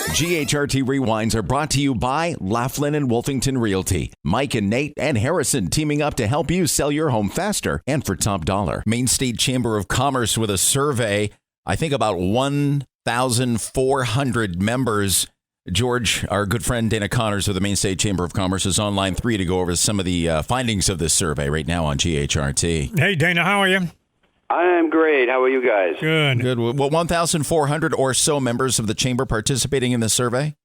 GHRT Rewinds are brought to you by Laughlin and Wolfington Realty. Mike and Nate and Harrison teaming up to help you sell your home faster and for top dollar. Maine State Chamber of Commerce with a survey, I think about 1,400 members. George, our good friend Dana Connors of the Maine State Chamber of Commerce is on line 3 to go over some of the findings of this survey right now on GHRT. Hey, Dana, how are you? I'm great. How are you guys? Good. Good. Well, 1,400 or so members of the chamber participating in this survey?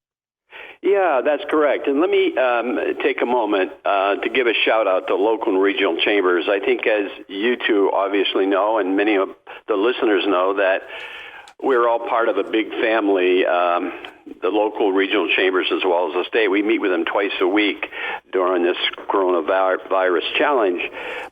Yeah, that's correct. And let me take a moment to give a shout out to local and regional chambers. I think as you two obviously know, and many of the listeners know, that we're all part of a big family, the local regional chambers as well as the state. We meet with them twice a week during this coronavirus challenge.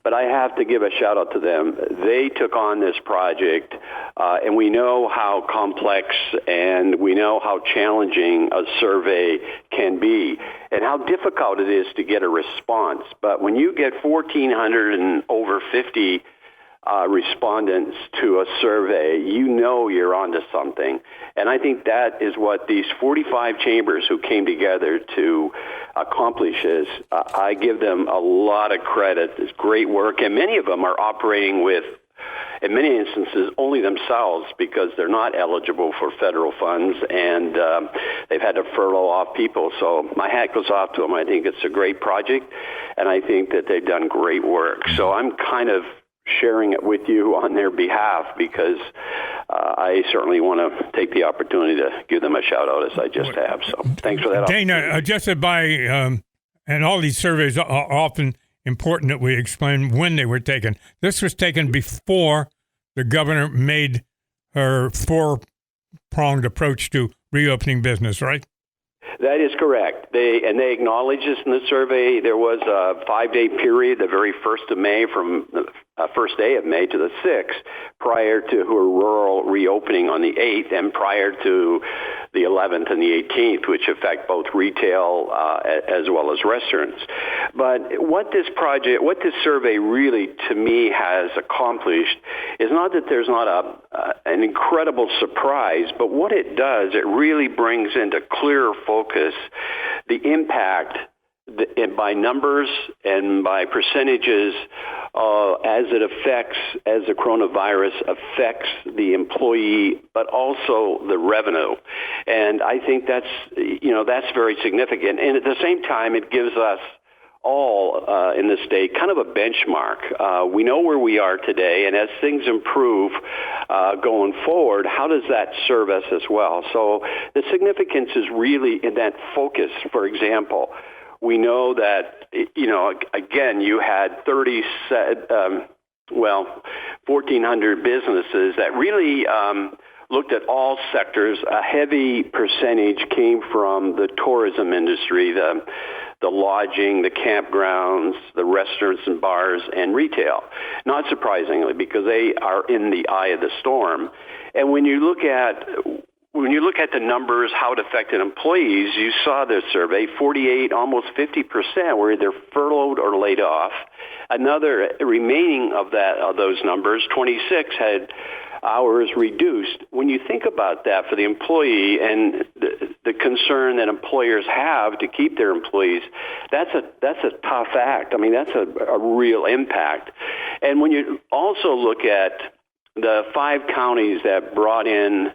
But I have to give a shout out to them. They took on this project, and we know how complex and we know how challenging a survey can be and how difficult it is to get a response. But when you get 1,400 and over 50 respondents to a survey, you know you're onto something. And I think that is what these 45 chambers who came together to accomplish is. I give them a lot of credit. It's great work. And many of them are operating with, in many instances, only themselves because they're not eligible for federal funds, and they've had to furlough off people. So my hat goes off to them. I think it's a great project, and I think that they've done great work. So I'm kind of sharing it with you on their behalf because I certainly want to take the opportunity to give them a shout out as I just have. So thanks for that. Dana, adjusted by, and all these surveys are often important that we explain when they were taken. This was taken before the governor made her four-pronged approach to reopening business, right? That is correct. They acknowledge this in the survey. There was a 5-day period, the very first of May, from the first day of May to the 6th, prior to her rural reopening on the 8th, and prior to the 11th and the 18th, which affect both retail as well as restaurants. But what this survey really, to me, has accomplished is not that there's not an incredible surprise, but what it does, it really brings into clearer focus the impact by numbers and by percentages as the coronavirus affects the employee, but also the revenue. And I think that's very significant. And at the same time, it gives us all in the state kind of a benchmark. We know where we are today, and as things improve going forward, how does that serve us as well? So the significance is really in that focus. For example, we know that, again, you had 1,400 businesses that really looked at all sectors. A heavy percentage came from the tourism industry, the lodging, the campgrounds, the restaurants and bars, and retail. Not surprisingly, because they are in the eye of the storm. And when you look at the numbers, how it affected employees, you saw this survey, 48, almost 50% were either furloughed or laid off. Another remaining of those numbers, 26 had hours reduced. When you think about that for the employee and the concern that employers have to keep their employees, that's a tough act. I mean, that's a real impact. And when you also look at the 5 counties that brought in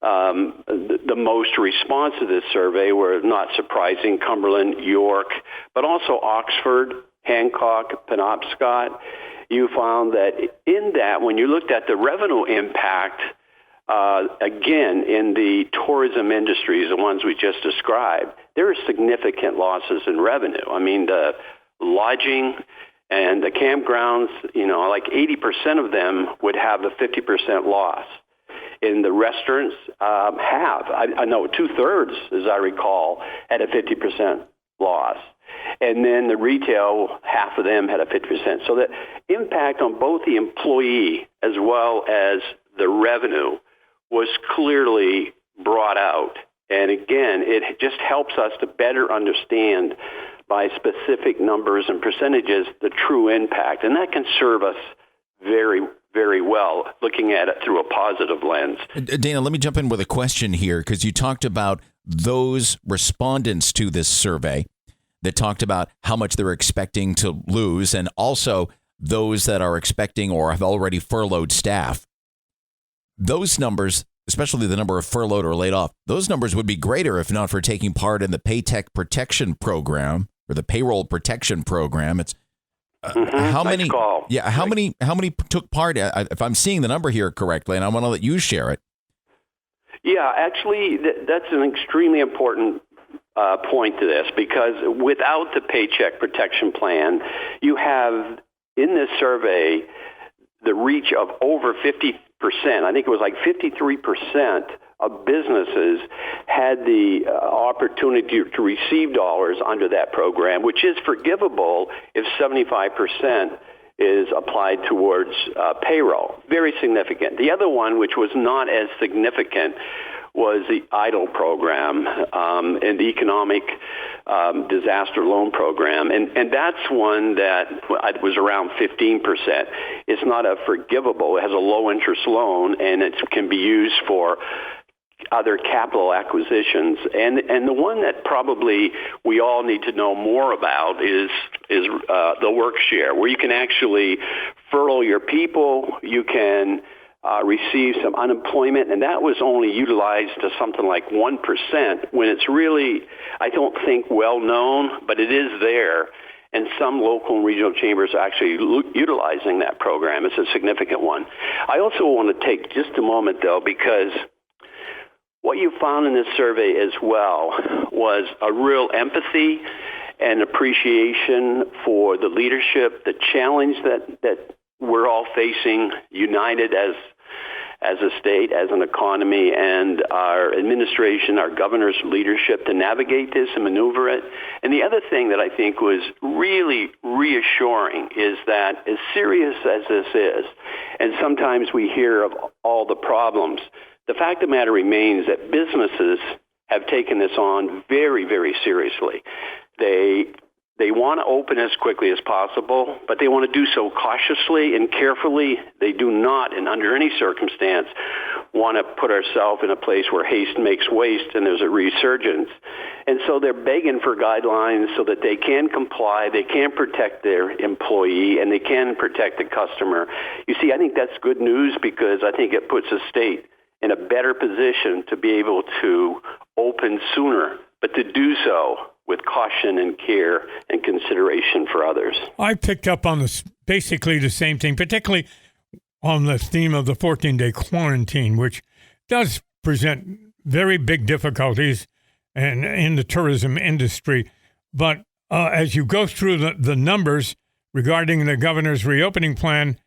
the most response to this survey were, not surprising, Cumberland, York, but also Oxford, Hancock, Penobscot. You found that in that, when you looked at the revenue impact, again, in the tourism industries, the ones we just described, there are significant losses in revenue. I mean, the lodging and the campgrounds, like 80% of them would have a 50% loss. In the restaurants, I know 2/3, as I recall, had a 50% loss. And then the retail, half of them had a 50%. So the impact on both the employee as well as the revenue was clearly brought out. And again, it just helps us to better understand by specific numbers and percentages the true impact. And that can serve us very, very well, looking at it through a positive lens. Dana, let me jump in with a question here, because you talked about those respondents to this survey that talked about how much they're expecting to lose, and also those that are expecting or have already furloughed staff. Those numbers, especially the number of furloughed or laid off, those numbers would be greater if not for taking part in the Paycheck Protection Program or the Payroll Protection Program. It's how many? Yeah, how many took part? If I'm seeing the number here correctly, and I want to let you share it. Yeah, actually, that's an extremely important point to this, because without the Paycheck Protection Plan, you have in this survey the reach of over 50%. I think it was like 53% of businesses had the opportunity to receive dollars under that program, which is forgivable if 75% is applied towards payroll. Very significant. The other one, which was not as significant, was the EIDL program and the economic disaster loan program. And that's one that was around 15%. It's not a forgivable. It has a low-interest loan, and it can be used for other capital acquisitions. And the one that probably we all need to know more about is the work share, where you can actually furlough your people. You can receive some unemployment, and that was only utilized to something like 1%, when it's really, I don't think, well known, but it is there. And some local and regional chambers are actually utilizing that program. It's a significant one. I also want to take just a moment, though, because what you found in this survey as well was a real empathy and appreciation for the leadership, the challenge that we're all facing, united as a state, as an economy, and our administration, our governor's leadership to navigate this and maneuver it. And the other thing that I think was really reassuring is that, as serious as this is, and sometimes we hear of all the problems, the fact of the matter remains that businesses have taken this on very, very seriously. They want to open as quickly as possible, but they want to do so cautiously and carefully. They do not, and under any circumstance, want to put ourselves in a place where haste makes waste and there's a resurgence. And so they're begging for guidelines so that they can comply, they can protect their employee, and they can protect the customer. You see, I think that's good news, because I think it puts a state in a better position to be able to open sooner, but to do so with caution and care and consideration for others. I picked up on basically the same thing, particularly on the theme of the 14-day quarantine, which does present very big difficulties in the tourism industry. But as you go through the numbers regarding the governor's reopening plan,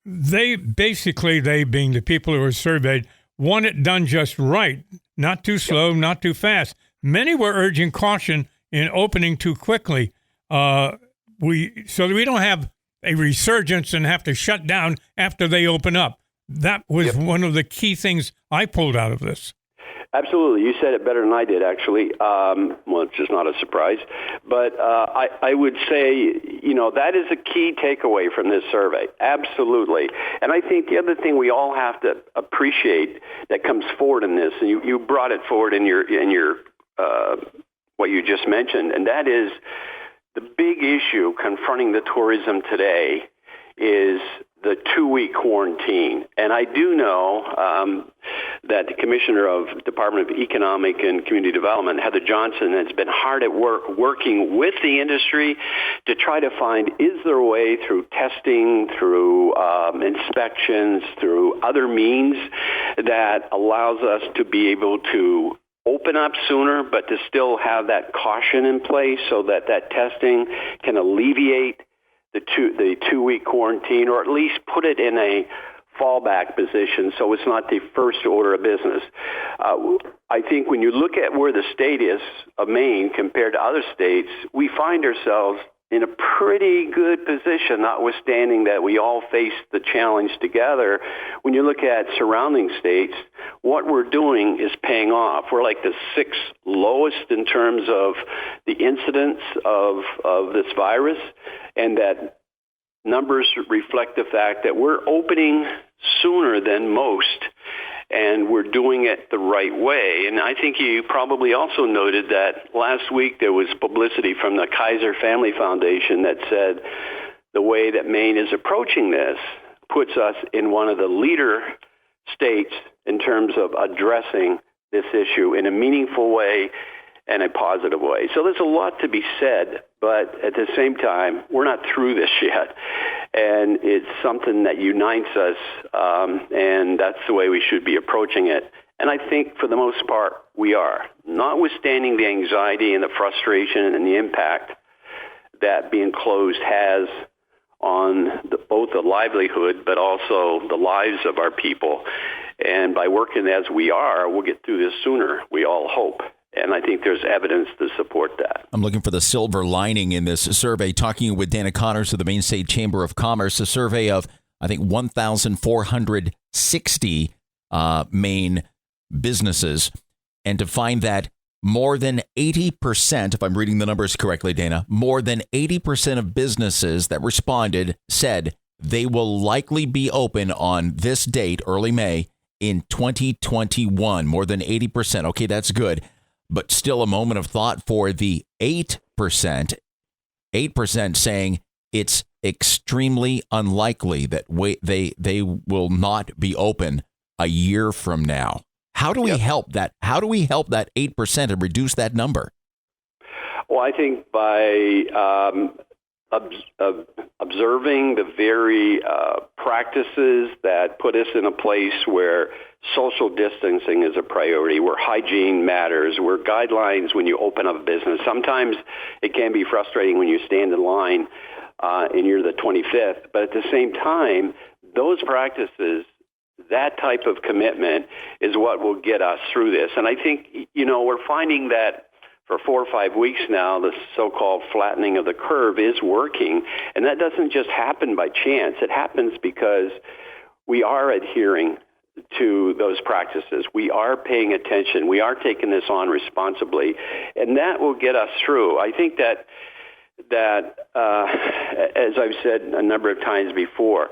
they being the people who were surveyed, want it done just right, not too slow, not too fast. Many were urging caution in opening too quickly, so that we don't have a resurgence and have to shut down after they open up. That was one of the key things I pulled out of this. Absolutely. You said it better than I did, actually. Well, it's just not a surprise. But I would say, that is a key takeaway from this survey. Absolutely. And I think the other thing we all have to appreciate that comes forward in this, and you brought it forward in your what you just mentioned, and that is the big issue confronting the tourism today is the 2-week quarantine. And I do know that the Commissioner of Department of Economic and Community Development, Heather Johnson, has been hard at work working with the industry to try to find, is there a way through testing, through inspections, through other means that allows us to be able to open up sooner, but to still have that caution in place so that testing can alleviate the 2-week quarantine, or at least put it in a fallback position so it's not the first order of business. I think when you look at where the state is of Maine compared to other states, we find ourselves in a pretty good position, notwithstanding that we all face the challenge together. When you look at surrounding states, what we're doing is paying off. We're like the 6th lowest in terms of the incidence of this virus, and that numbers reflect the fact that we're opening sooner than most. and we're doing it the right way. And I think you probably also noted that last week there was publicity from the Kaiser Family Foundation that said the way that Maine is approaching this puts us in one of the leader states in terms of addressing this issue in a meaningful way and a positive way. So there's a lot to be said, but at the same time, we're not through this yet. And it's something that unites us, and that's the way we should be approaching it. And I think for the most part, we are. Notwithstanding the anxiety and the frustration and the impact that being closed has on both the livelihood but also the lives of our people. And by working as we are, we'll get through this sooner, we all hope. And I think there's evidence to support that. I'm looking for the silver lining in this survey. Talking with Dana Connors of the Maine State Chamber of Commerce, a survey of, I think, 1,460 Maine businesses. And to find that more than 80%, if I'm reading the numbers correctly, Dana, more than 80% of businesses that responded said they will likely be open on this date, early May, in 2021. More than 80%. Okay, that's good. But still a moment of thought for the 8%. 8% saying it's extremely unlikely that they will not be open a year from now. How do we help that? How do we help that 8% and reduce that number? Well, I think by observing the very practices that put us in a place where social distancing is a priority, where hygiene matters, where guidelines when you open up a business. Sometimes it can be frustrating when you stand in line and you're the 25th, but at the same time, those practices, that type of commitment is what will get us through this. And I think, we're finding that for 4 or 5 weeks now, the so-called flattening of the curve is working. And that doesn't just happen by chance. It happens because we are adhering to those practices. We are paying attention. We are taking this on responsibly. And that will get us through. I think that as I've said a number of times before,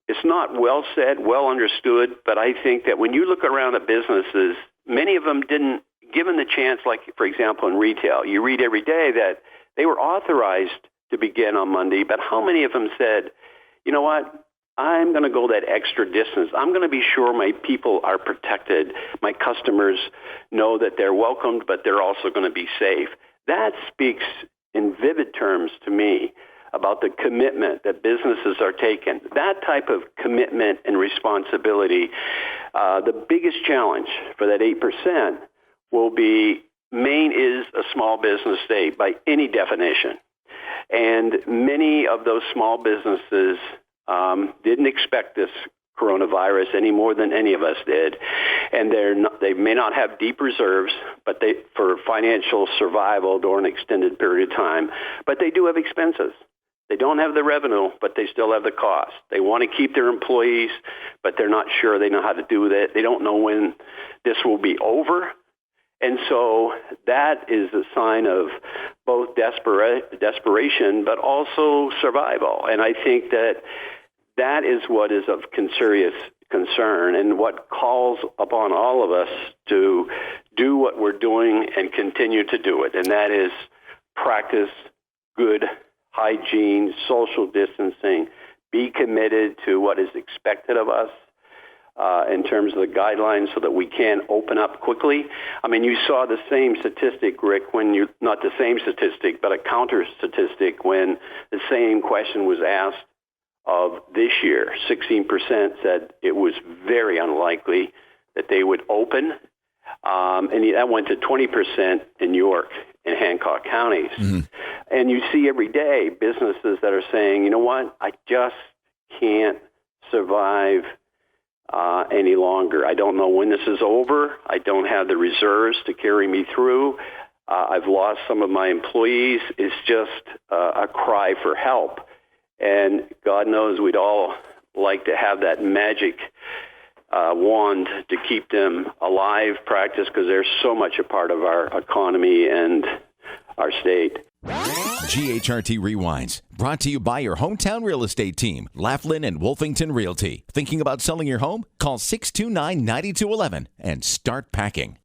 it's not well said, well understood, but I think that when you look around at businesses, many of them didn't, given the chance, like, for example, in retail, you read every day that they were authorized to begin on Monday, but how many of them said, you know what, I'm going to go that extra distance. I'm going to be sure my people are protected. My customers know that they're welcomed, but they're also going to be safe. That speaks in vivid terms to me about the commitment that businesses are taking. That type of commitment and responsibility, the biggest challenge for that 8% will be Maine is a small business state by any definition. And many of those small businesses didn't expect this coronavirus any more than any of us did. And they may not have deep reserves, but for financial survival during an extended period of time, but they do have expenses. They don't have the revenue, but they still have the cost. They want to keep their employees, but they're not sure they know how to do that. They don't know when this will be over. And so that is a sign of both desperation, but also survival. And I think that is what is of serious concern and what calls upon all of us to do what we're doing and continue to do it. And that is practice good hygiene, social distancing, be committed to what is expected of us in terms of the guidelines so that we can open up quickly. I mean, you saw the same statistic, Rick, not the same statistic, but a counter statistic when the same question was asked of this year. 16% said it was very unlikely that they would open. And that went to 20% in York and Hancock counties. Mm-hmm. And you see every day businesses that are saying, you know what, I just can't survive any longer. I don't know when this is over. I don't have the reserves to carry me through. I've lost some of my employees. It's just a cry for help. And God knows we'd all like to have that magic wand to keep them alive practice because they're so much a part of our economy and our state. GHRT Rewinds, brought to you by your hometown real estate team, Laughlin and Wolfington Realty. Thinking about selling your home? Call 629-9211 and start packing.